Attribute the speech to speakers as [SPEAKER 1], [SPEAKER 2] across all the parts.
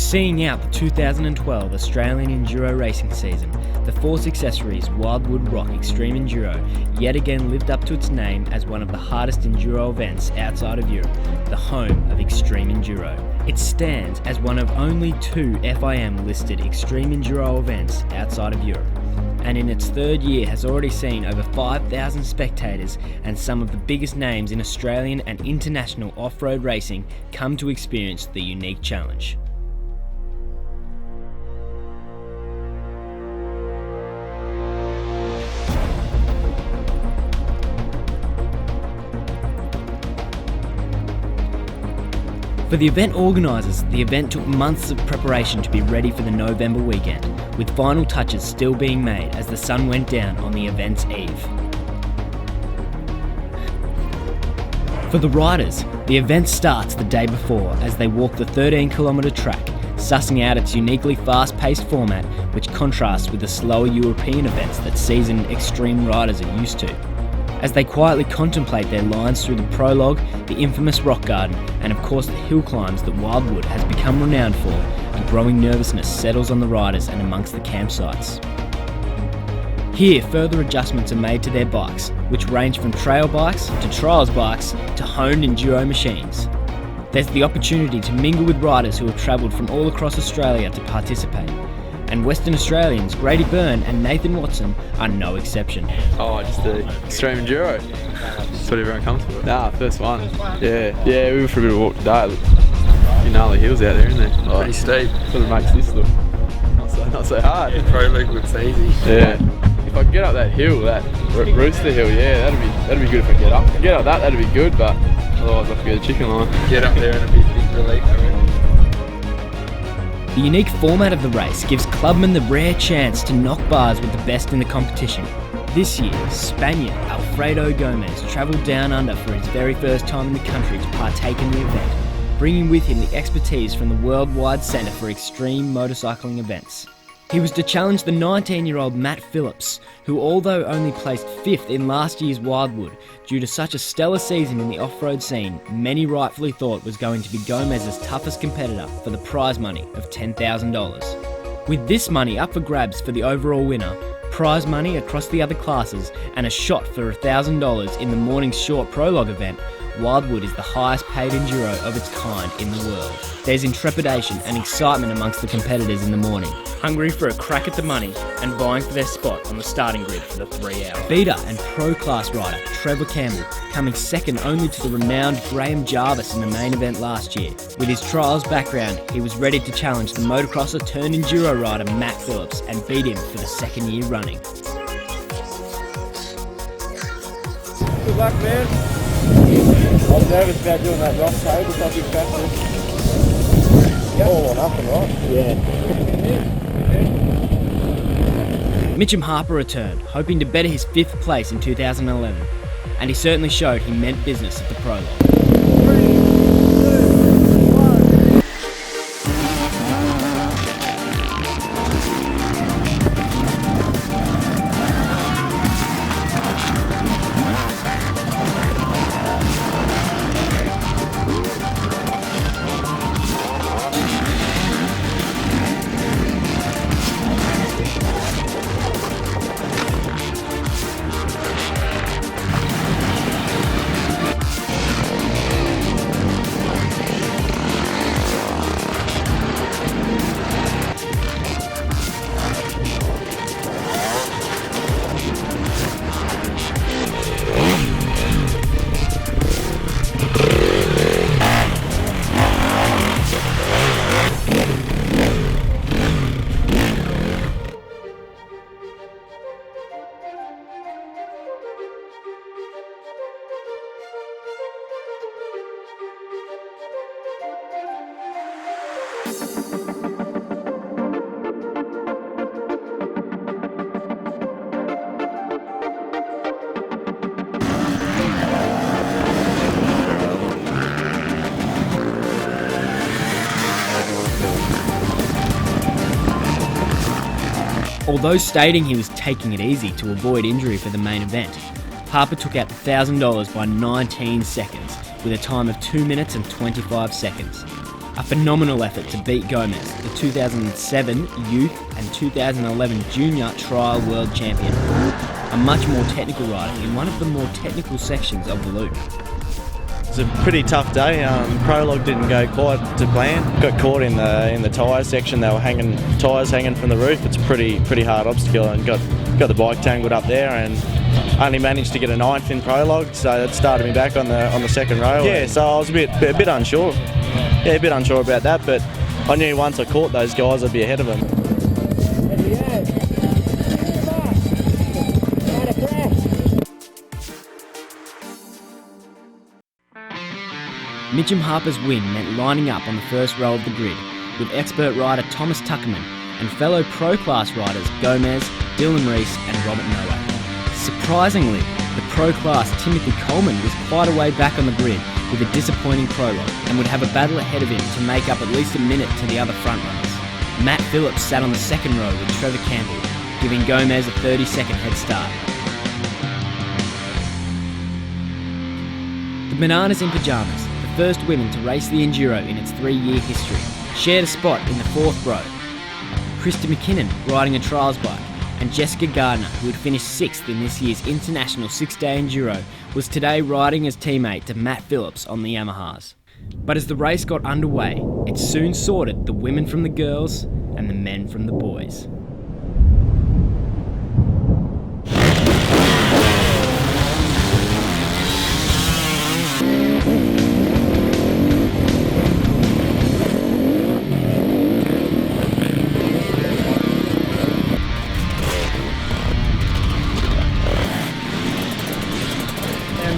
[SPEAKER 1] Seeing out the 2012 Australian Enduro racing season, the Force Accessories Wildwood Rock Extreme Enduro yet again lived up to its name as one of the hardest enduro events outside of Europe, the home of Extreme Enduro. It stands as one of only 2 FIM listed Extreme Enduro events outside of Europe, and in its third year has already seen over 5,000 spectators and some of the biggest names in Australian and international off-road racing come to experience the unique challenge. For the event organisers, the event took months of preparation to be ready for the November weekend, with final touches still being made as the sun went down on the event's eve. For the riders, the event starts the day before as they walk the 13-kilometre track, sussing out its uniquely fast-paced format which contrasts with the slower European events that seasoned extreme riders are used to. As they quietly contemplate their lines through the prologue, the infamous rock garden, and of course the hill climbs that Wildwood has become renowned for, a growing nervousness settles on the riders and amongst the campsites. Here, further adjustments are made to their bikes, which range from trail bikes to trials bikes to honed enduro machines. There's the opportunity to mingle with riders who have travelled from all across Australia to participate. And Western Australians Grady Byrne and Nathan Watson are no exception.
[SPEAKER 2] Oh, just the extreme enduro. That's what everyone comes for. Nah, first one. Yeah, we went for a bit of a walk today. You gnarly hills out there, isn't there? Oh, pretty steep. Sort of makes this look not so hard.
[SPEAKER 3] Yeah, prologue looks easy.
[SPEAKER 2] Yeah. If I can get up that hill, that Rooster Hill, yeah, that'd be good if I can get up. If I can get up that'd be good, but otherwise I have to get a chicken line.
[SPEAKER 3] Get up there and a big relief, I reckon.
[SPEAKER 1] The unique format of the race gives Clubman the rare chance to knock bars with the best in the competition. This year, Spaniard Alfredo Gomez travelled down under for his very first time in the country to partake in the event, bringing with him the expertise from the Worldwide Centre for Extreme Motorcycling Events. He was to challenge the 19-year-old Matt Phillips, who although only placed 5th in last year's Wildwood, due to such a stellar season in the off-road scene, many rightfully thought was going to be Gomez's toughest competitor for the prize money of $10,000. With this money up for grabs for the overall winner, prize money across the other classes, and a shot for $1,000 in the morning's short prologue event, Wildwood is the highest paid enduro of its kind in the world. There's intrepidation and excitement amongst the competitors in the morning, hungry for a crack at the money and vying for their spot on the starting grid for the 3 hours. Beater and pro class rider Trevor Campbell coming second only to the renowned Graham Jarvis in the main event last year. With his trials background, he was ready to challenge the motocrosser turned enduro rider Matt Phillips and beat him for the second year running.
[SPEAKER 4] Good luck, man. I was nervous about doing that rock table, looks like it's fast. All on up and right. Yeah.
[SPEAKER 1] Mitch Harper returned, hoping to better his 5th place in 2011, and he certainly showed he meant business at the prologue.
[SPEAKER 4] 3, 2, 1.
[SPEAKER 1] Although stating he was taking it easy to avoid injury for the main event, Harper took out $1,000 by 19 seconds with a time of 2 minutes and 25 seconds. A phenomenal effort to beat Gomez, the 2007 Youth and 2011 Junior Trial World Champion. A much more technical rider in one of the more technical sections of the loop.
[SPEAKER 5] It was a pretty tough day. Prologue didn't go quite to plan. Got caught in the tyre section. They were tyres hanging from the roof. It's a pretty hard obstacle, and got the bike tangled up there, and only managed to get a 9th in Prologue, so that started me back on the second row. Yeah, so I was a bit unsure. Yeah, a bit unsure about that, but I knew once I caught those guys, I'd be ahead of them.
[SPEAKER 1] Mitch Harper's win meant lining up on the first row of the grid with expert rider Thomas Tuckerman and fellow pro-class riders Gomez, Dylan Rees and Robert Noah. Surprisingly, the pro-class Timothy Coleman was quite a way back on the grid with a disappointing prologue and would have a battle ahead of him to make up at least a minute to the other front runners. Matt Phillips sat on the second row with Trevor Campbell, giving Gomez a 30-second head start. The Bananas in Pyjamas, the first women to race the Enduro in its 3-year history, shared a spot in the 4th row. Krista McKinnon riding a trials bike, and Jessica Gardner, who had finished 6th in this year's International 6-Day Enduro, was today riding as teammate to Matt Phillips on the Yamahas. But as the race got underway, it soon sorted the women from the girls and the men from the boys.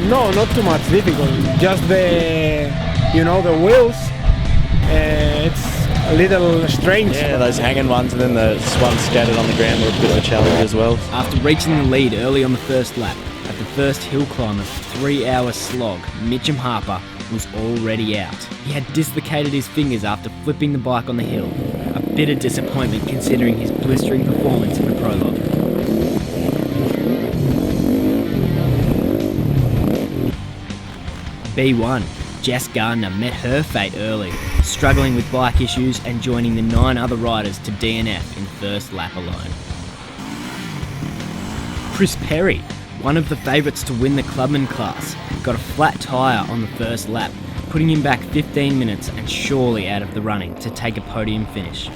[SPEAKER 6] No, not too much difficult. Just the wheels. It's a little strange.
[SPEAKER 5] Yeah, those hanging ones, and then the ones scattered on the ground were a bit of a challenge as well.
[SPEAKER 1] After reaching the lead early on the first lap, at the first hill climb of the 3-hour slog, Mitch Harper was already out. He had dislocated his fingers after flipping the bike on the hill. A bitter disappointment considering his blistering performance in the prologue. B1, Jess Gardner met her fate early, struggling with bike issues and joining the 9 other riders to DNF in first lap alone. Chris Perry, one of the favourites to win the Clubman class, got a flat tyre on the first lap, putting him back 15 minutes and surely out of the running to take a podium finish.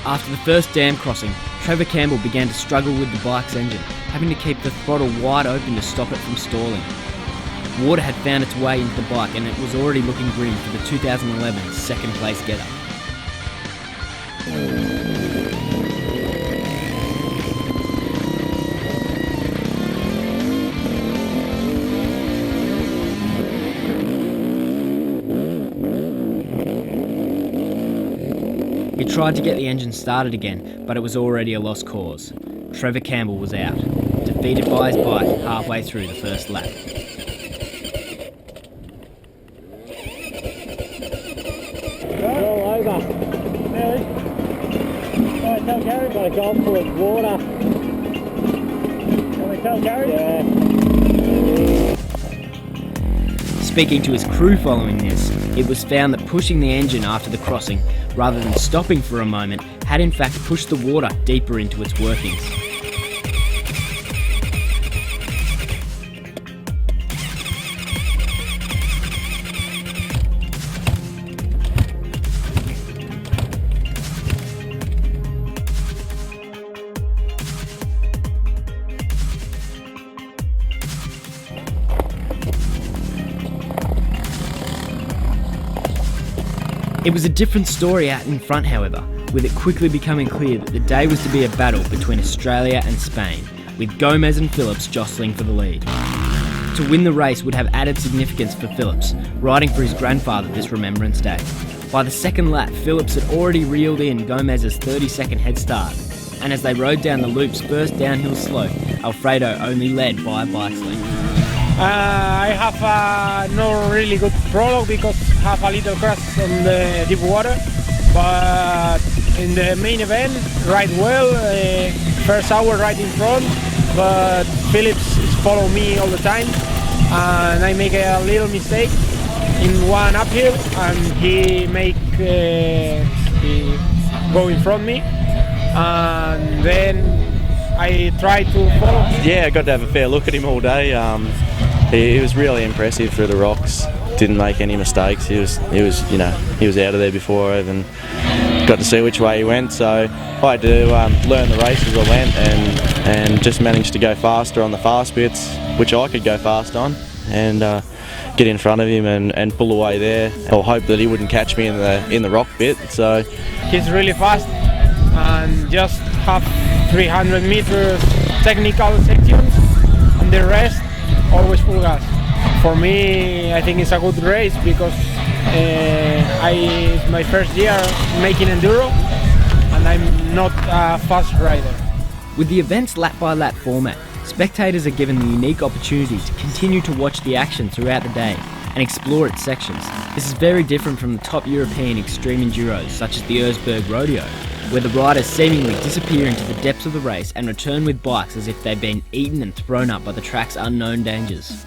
[SPEAKER 1] After the first dam crossing, Trevor Campbell began to struggle with the bike's engine, having to keep the throttle wide open to stop it from stalling. Water had found its way into the bike and it was already looking grim for the 2011 second place getter. He tried to get the engine started again, but it was already a lost cause. Trevor Campbell was out, defeated by his bike halfway through the first lap.
[SPEAKER 4] All over. Really? Alright, tell Gary got a gulp full of water. Can we tell Gary? Yeah.
[SPEAKER 1] Speaking to his crew following this, it was found that pushing the engine after the crossing, rather than stopping for a moment, had in fact pushed the water deeper into its workings. It was a different story out in front, however, with it quickly becoming clear that the day was to be a battle between Australia and Spain, with Gomez and Phillips jostling for the lead. To win the race would have added significance for Phillips, riding for his grandfather this Remembrance Day. By the second lap, Phillips had already reeled in Gomez's 30-second head start, and as they rode down the loop's first downhill slope, Alfredo only led by a bike's length.
[SPEAKER 6] I have no really good prologue because I have a little crash on the deep water, but in the main event, ride well, first hour right in front, but Phillips follow me all the time, and I make a little mistake in one uphill, and he go in front of me, and then I try to follow him.
[SPEAKER 5] Yeah, I got to have a fair look at him all day. He was really impressive through the rocks. Didn't make any mistakes. He was out of there before I even got to see which way he went. So I had to learn the race as I went, and just managed to go faster on the fast bits, which I could go fast on, and get in front of him and pull away there. I'll hope that he wouldn't catch me in the rock bit. So
[SPEAKER 6] he's really fast, and just have 300 meters technical sections, and the rest always full gas. For me, I think it's a good race because it's my first year making enduro, and I'm not a fast rider.
[SPEAKER 1] With the event's lap-by-lap format, spectators are given the unique opportunity to continue to watch the action throughout the day and explore its sections. This is very different from the top European extreme enduros such as the Erzberg Rodeo, where the riders seemingly disappear into the depths of the race and return with bikes as if they've been eaten and thrown up by the track's unknown dangers.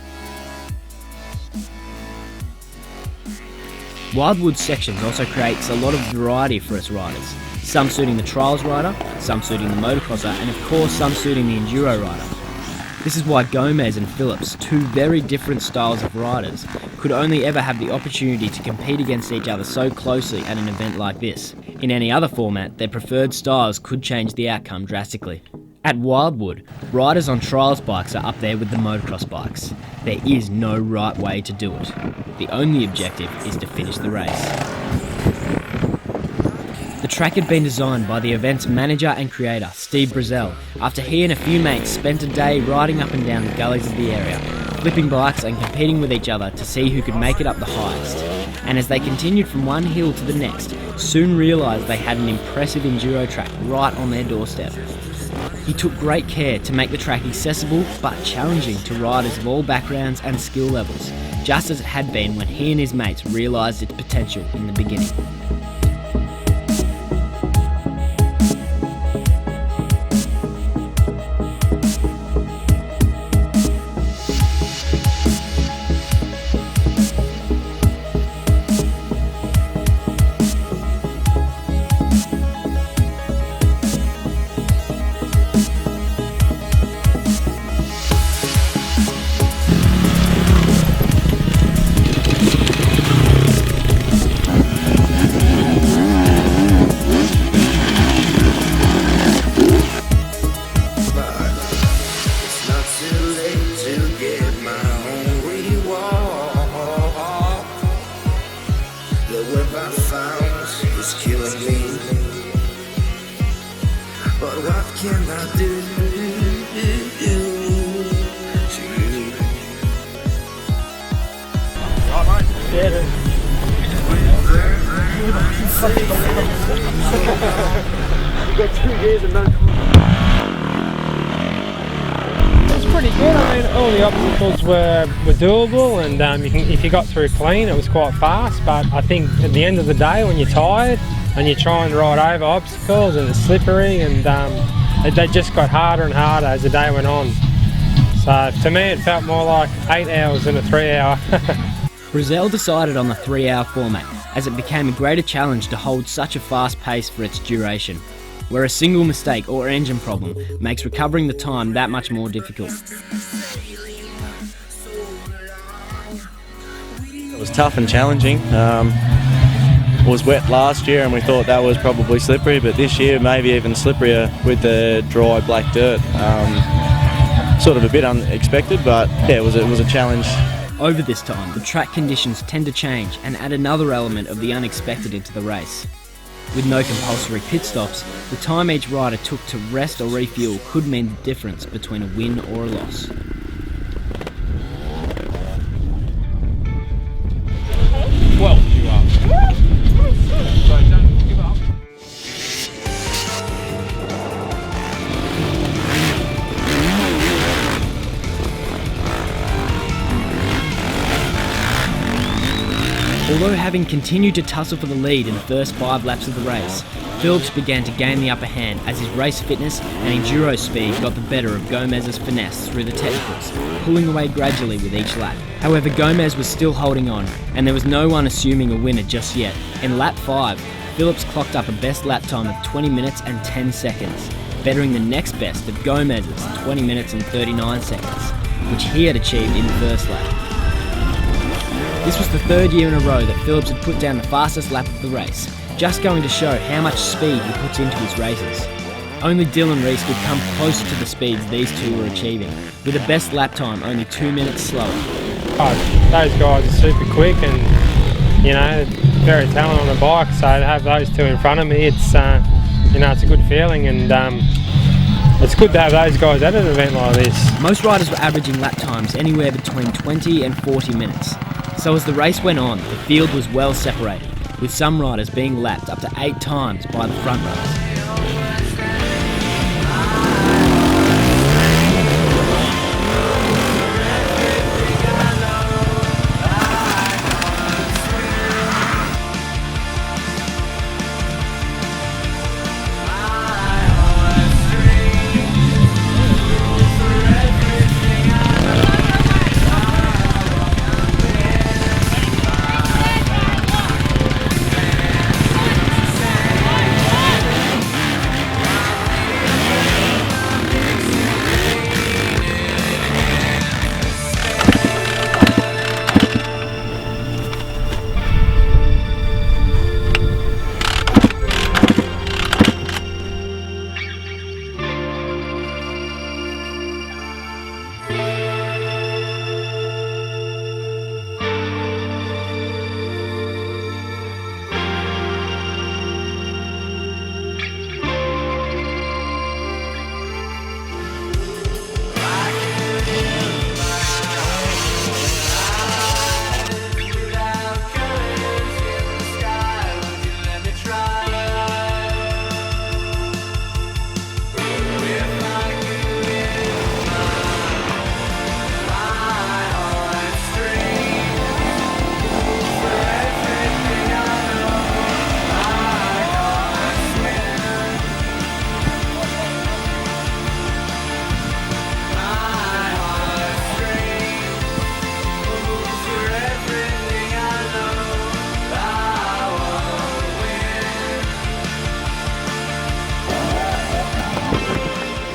[SPEAKER 1] Wildwood sections also creates a lot of variety for its riders, some suiting the trials rider, some suiting the motocrosser, and of course some suiting the enduro rider. This is why Gomez and Phillips, two very different styles of riders, could only ever have the opportunity to compete against each other so closely at an event like this. In any other format, their preferred styles could change the outcome drastically. At Wildwood, riders on trials bikes are up there with the motocross bikes. There is no right way to do it. The only objective is to finish the race. The track had been designed by the event's manager and creator, Steve Brazel, after he and a few mates spent a day riding up and down the gullies of the area, flipping bikes and competing with each other to see who could make it up the highest. And as they continued from one hill to the next, soon realised they had an impressive enduro track right on their doorstep. He took great care to make the track accessible but challenging to riders of all backgrounds and skill levels, just as it had been when he and his mates realised its potential in the beginning.
[SPEAKER 6] It's pretty good. I mean, all the obstacles were doable, and if you got through clean, it was quite fast. But I think at the end of the day, when you're tired and you try and ride over obstacles and it's slippery, and they just got harder and harder as the day went on. So to me, it felt more like 8 hours than a 3 hour.
[SPEAKER 1] Brazel decided on the 3-hour format, as it became a greater challenge to hold such a fast pace for its duration, where a single mistake or engine problem makes recovering the time that much more difficult.
[SPEAKER 5] It was tough and challenging. It was wet last year and we thought that was probably slippery, but this year maybe even slipperier with the dry black dirt. Sort of a bit unexpected, but yeah, it was a challenge.
[SPEAKER 1] Over this time, the track conditions tend to change and add another element of the unexpected into the race. With no compulsory pit stops, the time each rider took to rest or refuel could mean the difference between a win or a loss. Although having continued to tussle for the lead in the first 5 laps of the race, Phillips began to gain the upper hand as his race fitness and enduro speed got the better of Gomez's finesse through the technicals, pulling away gradually with each lap. However, Gomez was still holding on, and there was no one assuming a winner just yet. In lap 5, Phillips clocked up a best lap time of 20 minutes and 10 seconds, bettering the next best of Gomez's 20 minutes and 39 seconds, which he had achieved in the first lap. This was the 3rd year in a row that Phillips had put down the fastest lap of the race, just going to show how much speed he puts into his races. Only Dylan Rees could come close to the speeds these two were achieving, with a best lap time only 2 minutes slower.
[SPEAKER 6] Oh, those guys are super quick and, you know, very talented on the bike, so to have those two in front of me, it's, you know, it's a good feeling, and it's good to have those guys at an event like this.
[SPEAKER 1] Most riders were averaging lap times anywhere between 20 and 40 minutes. So as the race went on, the field was well separated, with some riders being lapped up to 8 times by the front runners.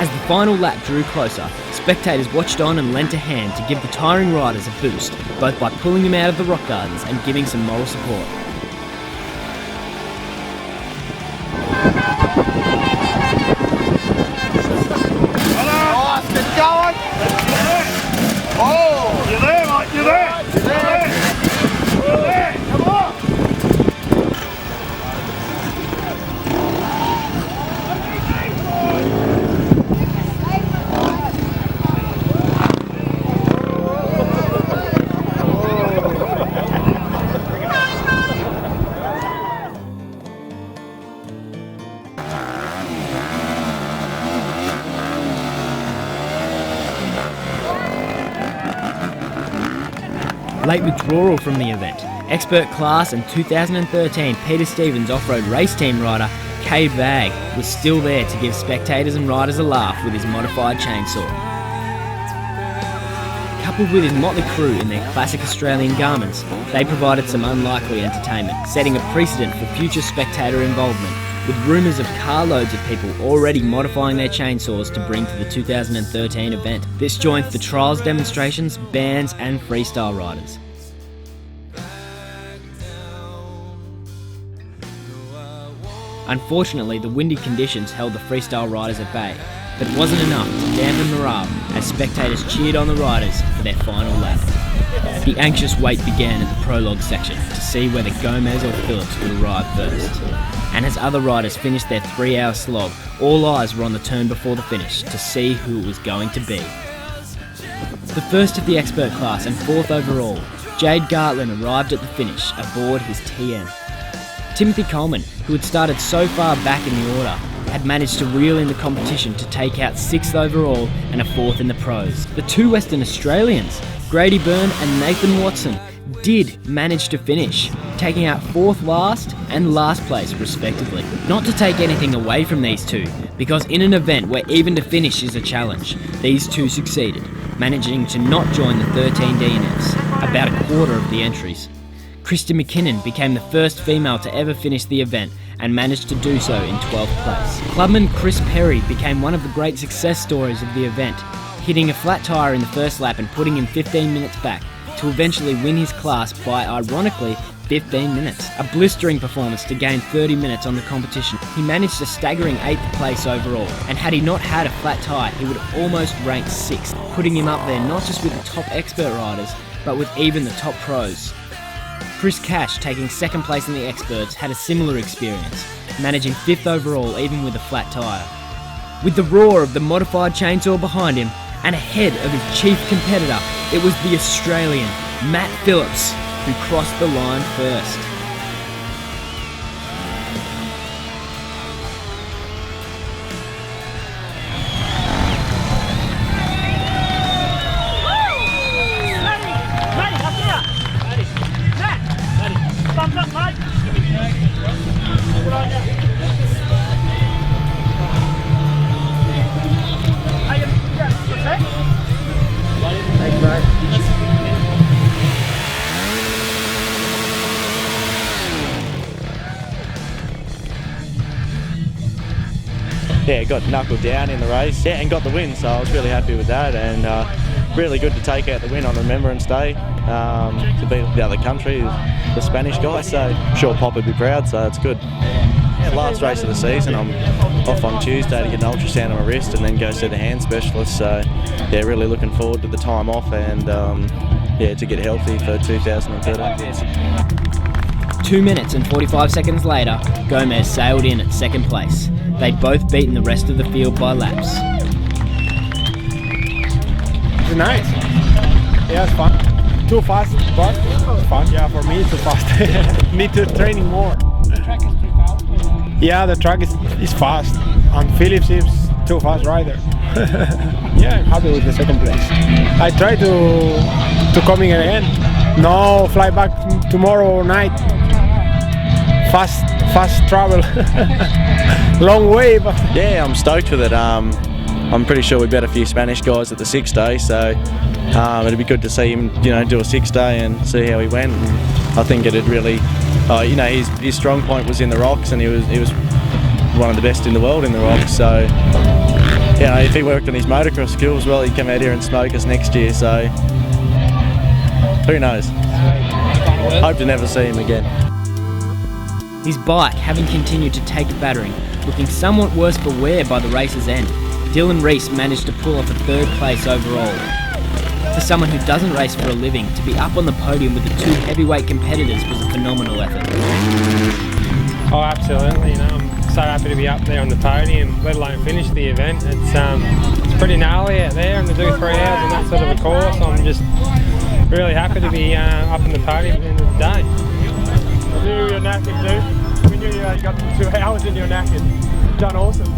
[SPEAKER 1] As the final lap drew closer, spectators watched on and lent a hand to give the tiring riders a boost, both by pulling them out of the rock gardens and giving some moral support. Late withdrawal from the event, expert class and 2013 Peter Stevens off-road race team rider Cade Vag was still there to give spectators and riders a laugh with his modified chainsaw. Coupled with his motley crew in their classic Australian garments, they provided some unlikely entertainment, setting a precedent for future spectator involvement, with rumours of carloads of people already modifying their chainsaws to bring to the 2013 event. This joins the trials demonstrations, bands and freestyle riders. Unfortunately, the windy conditions held the freestyle riders at bay, but it wasn't enough to dampen morale as spectators cheered on the riders for their final lap. The anxious wait began at the prologue section to see whether Gomez or Phillips would arrive first. And as other riders finished their 3-hour slog, all eyes were on the turn before the finish to see who it was going to be. The first of the expert class and 4th overall, Jade Gartland arrived at the finish aboard his TN. Timothy Coleman, who had started so far back in the order, had managed to reel in the competition to take out 6th overall and a 4th in the pros. The two Western Australians, Grady Byrne and Nathan Watson, did manage to finish, taking out 4th last and last place respectively. Not to take anything away from these two, because in an event where even to finish is a challenge, these two succeeded, managing to not join the 13 DNFs, about a quarter of the entries. Krista McKinnon became the first female to ever finish the event and managed to do so in 12th place. Clubman Chris Perry became one of the great success stories of the event, hitting a flat tyre in the first lap and putting him 15 minutes back to eventually win his class by, ironically, 15 minutes. A blistering performance to gain 30 minutes on the competition. He managed a staggering 8th place overall, and had he not had a flat tyre, he would have almost ranked 6th, putting him up there not just with the top expert riders, but with even the top pros. Chris Cash, taking 2nd place in the experts, had a similar experience, managing 5th overall even with a flat tyre. With the roar of the modified chainsaw behind him, and ahead of his chief competitor, it was the Australian, Matt Phillips, who crossed the line first.
[SPEAKER 5] Yeah, got knuckled down in the race, and got the win, so I was really happy with that, and really good to take out the win on Remembrance Day, to beat the other country, the Spanish guy, so I'm sure Pop would be proud, so it's good. Yeah, last race of the season, I'm off on Tuesday to get an ultrasound on my wrist and then go see the hand specialist, so yeah, really looking forward to the time off and yeah, to get healthy for 2030.
[SPEAKER 1] 2 minutes and 45 seconds later, Gomez sailed in at 2nd place. They'd both beaten the rest of the field by laps.
[SPEAKER 6] It's nice. Yeah, it's fun. Too fast, but fun. Yeah, for me it's too fast. Need to training more. The track is too fast? Yeah, the track is fast. And Phillips is too fast rider. Yeah, I'm happy with the 2nd place. I try to come in again. No, fly back tomorrow night. Fast travel. Long way, but
[SPEAKER 5] yeah, I'm stoked with it. I'm pretty sure we bet a few Spanish guys at the 6th day, so it'd be good to see him, do a 6th day and see how he went. And I think it'd really, his strong point was in the rocks, and he was one of the best in the world in the rocks. So, if he worked on his motocross skills, well, he'd come out here and smoke us next year. So, who knows? Hope to never see him again.
[SPEAKER 1] His bike having continued to take a battering, looking somewhat worse for wear by the race's end, Dylan Rees managed to pull off a 3rd place overall. For someone who doesn't race for a living, to be up on the podium with the 2 heavyweight competitors was a phenomenal effort.
[SPEAKER 6] oh, absolutely. I'm so happy to be up there on the podium, let alone finish the event. It's pretty gnarly out there, and to do 3 hours on that sort of a course, I'm just really happy to be up on the podium at the end of the day. I knew you were knackered, dude. We knew you got 2 hours and you're knackered. You've done awesome.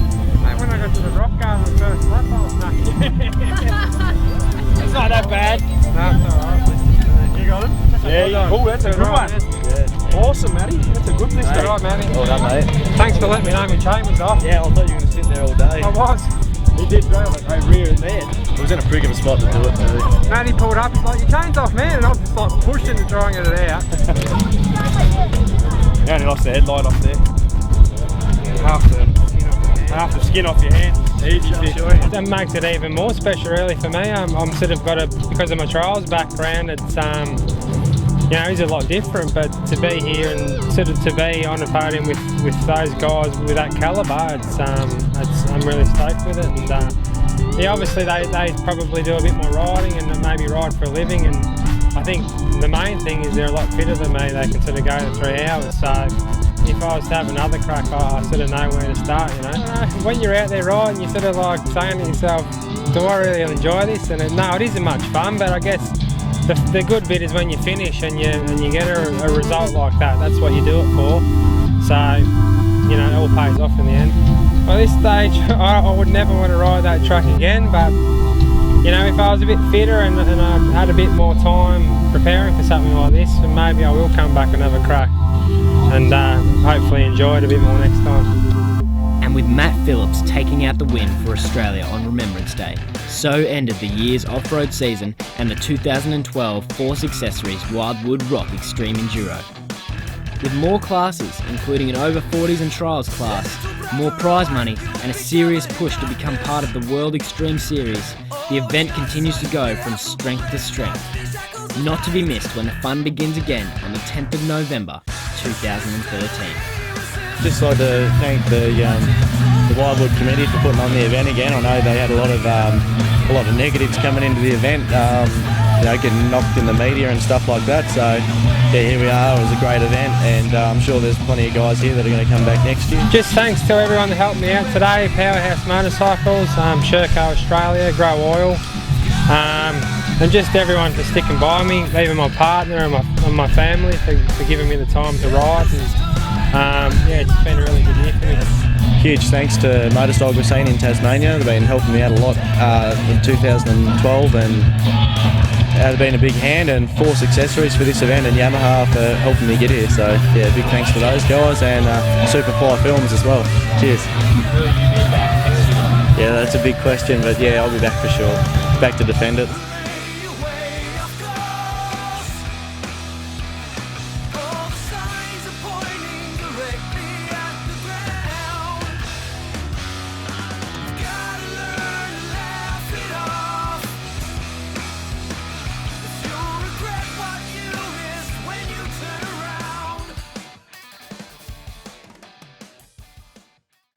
[SPEAKER 6] Mate, when I got to the rock garden the first lap, I was knackered. It's not that bad. No, it's alright. You got it? Yeah, cool, that's a good one. Yeah. Awesome, Matty. That's a good list. Alright, Matty.
[SPEAKER 5] Well done, mate.
[SPEAKER 6] Thanks for letting me know my chain was off.
[SPEAKER 5] Yeah, I thought you were going to sit there all day.
[SPEAKER 6] I was. He did go like over here and there.
[SPEAKER 5] It was in a prig of a spot to do it too.
[SPEAKER 6] Matty pulled up, he's like, your chain's off, man, and I'm just like pushing and trying to get it out. You only lost the headlight off there. Half the skin off your hand. Easy fix. That makes it even more special really for me. I'm sort of got because of my trials background, it's it's a lot different, but to be here and sort of to be on a podium with those guys with that calibre, I'm really stoked with it. And obviously they probably do a bit more riding and maybe ride for a living, and I think the main thing is they're a lot fitter than me. They can sort of go to 3 hours, so if I was to have another crack, I sort of know where to start, When you're out there riding, you're sort of like saying to yourself, do I really enjoy this? And no, it isn't much fun, but I guess the good bit is when you finish and you get a result like that. That's what you do it for. So, it all pays off in the end. At this stage, I would never want to ride that track again, but you know, if I was a bit fitter and I had a bit more time preparing for something like this, then maybe I will come back and have a crack and hopefully enjoy it a bit more next time.
[SPEAKER 1] And with Matt Phillips taking out the win for Australia on Remembrance Day, so ended the year's off-road season and the 2012 Force Accessories Wildwood Rock Extreme Enduro. With more classes, including an over 40s and trials class, more prize money and a serious push to become part of the World Extreme Series, the event continues to go from strength to strength. Not to be missed when the fun begins again on the 10th of November 2013.
[SPEAKER 5] Just like to thank the Wildwood committee for putting on the event again. I know they had a lot of negatives coming into the event, you know, getting knocked in the media and stuff like that. So yeah, here we are. It was a great event, and I'm sure there's plenty of guys here that are going to come back next year.
[SPEAKER 6] Just thanks to everyone that helped me out today. Powerhouse Motorcycles, Sherco Australia, Grow Oil, and just everyone for sticking by me, even my partner and my family for giving me the time to ride. And, yeah, it's been a really good year for me.
[SPEAKER 5] Huge thanks to Motorcycle Scene in Tasmania. They've been helping me out a lot in 2012, and they've been a big hand, and Force Accessories for this event, and Yamaha for helping me get here. So yeah, big thanks to those guys, and Superfly Films as well. Cheers. Yeah, that's a big question, but yeah, I'll be back for sure. Back to defend it.